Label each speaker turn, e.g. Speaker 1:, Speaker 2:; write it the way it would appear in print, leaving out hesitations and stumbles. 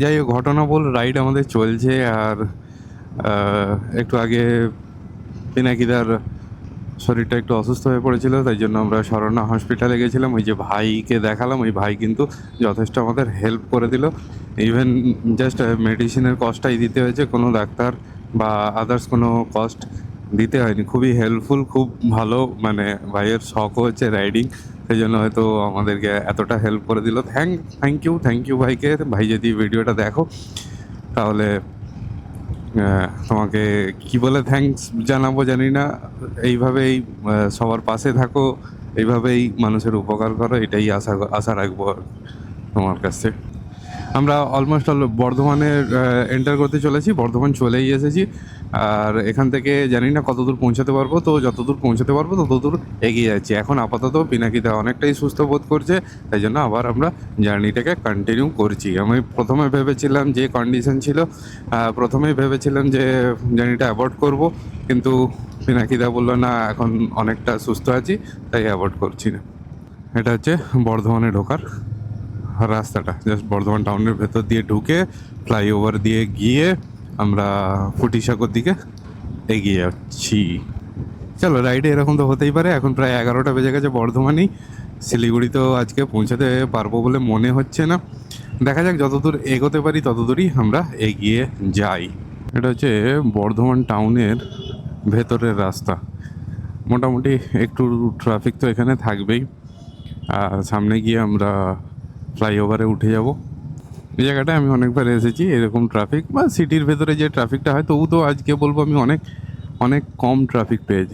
Speaker 1: যাই হোক, ঘটনা বল রাইড আমাদের চলছে। আর একটু আগে পিনাকিদার শরীরটা একটু অসুস্থ হয়ে পড়েছিল, তাই জন্য আমরা শরণা হসপিটালে গেছিলাম। ওই যে ভাইকে দেখালাম, ওই ভাই কিন্তু যথেষ্ট আমাদের হেল্প করে দিল। ইভেন জাস্ট মেডিসিনের কস্টটাই দিতে হয়েছে, কোনো ডাক্তার বা আদার্স কোনো কস্ট দিতে হয়নি। খুবই হেল্পফুল, খুব ভালো। মানে ভাইয়ের শখও হচ্ছে রাইডিং, সেই জন্য হয়তো আমাদেরকে এতটা হেল্প করে দিল। থ্যাংক ইউ ভাইকে। ভাই যদি ভিডিওটা দেখো তাহলে তোমাকে কি বলে থ্যাঙ্কস জানাবো জানি না। এইভাবেই সবার পাশে থাকো, এইভাবেই মানুষের উপকার করো, এটাই আশা রাখবো আর তোমার কাছে। আমরা অলমোস্ট বর্ধমানে এন্টার করতে চলেছি, বর্ধমান চলেই এসেছি। আর এখান থেকে জানি না কত দূর পৌঁছাতে পারবো, তো যতদূর পৌঁছাতে পারবো ততদূর এগিয়ে যাচ্ছি। এখন আপাতত পিনাকিদা অনেকটাই সুস্থ বোধ করছে, তাই জন্য আবার আমরা জার্নিটাকে কন্টিনিউ করছি। আমি প্রথমে ভেবেছিলাম যে কন্ডিশন ছিল, প্রথমেই ভেবেছিলাম যে জার্নিটা অ্যাভয়েড করব, কিন্তু পিনাকিদা বললো না, এখন অনেকটা সুস্থ আছি, তাই অ্যাভয়েড করছি না। এটা হচ্ছে বর্ধমানে ঢোকার রাস্তাটা। জাস্ট বর্ধমান টাউনের ভেতর দিয়ে ঢুকে ফ্লাইওভার দিয়ে গিয়ে আমরা ফুটিসাঁকোর দিকে এগিয়ে যাচ্ছি। চলো, রাইডে এরকম তো হতেই পারে। এখন প্রায় 11টা বেজে গেছে বর্ধমানেই। শিলিগুড়ি তো আজকে পৌঁছাতে পারবো বলে মনে হচ্ছে না। দেখা যাক, যতদূর এগোতে পারি ততদূরই আমরা এগিয়ে যাই। এটা হচ্ছে বর্ধমান টাউনের ভেতরের রাস্তা। মোটামুটি একটু ট্রাফিক তো এখানে থাকবেই। আর সামনে গিয়ে আমরা ফ্লাইওভারে উঠে যাব। এই জায়গাটায় আমি অনেকবার এসেছি। এরকম ট্রাফিক বা সিটির ভেতরে যে ট্রাফিকটা হয়, তবু তো আজকে বলবো আমি অনেক অনেক কম ট্রাফিক পেয়েছি।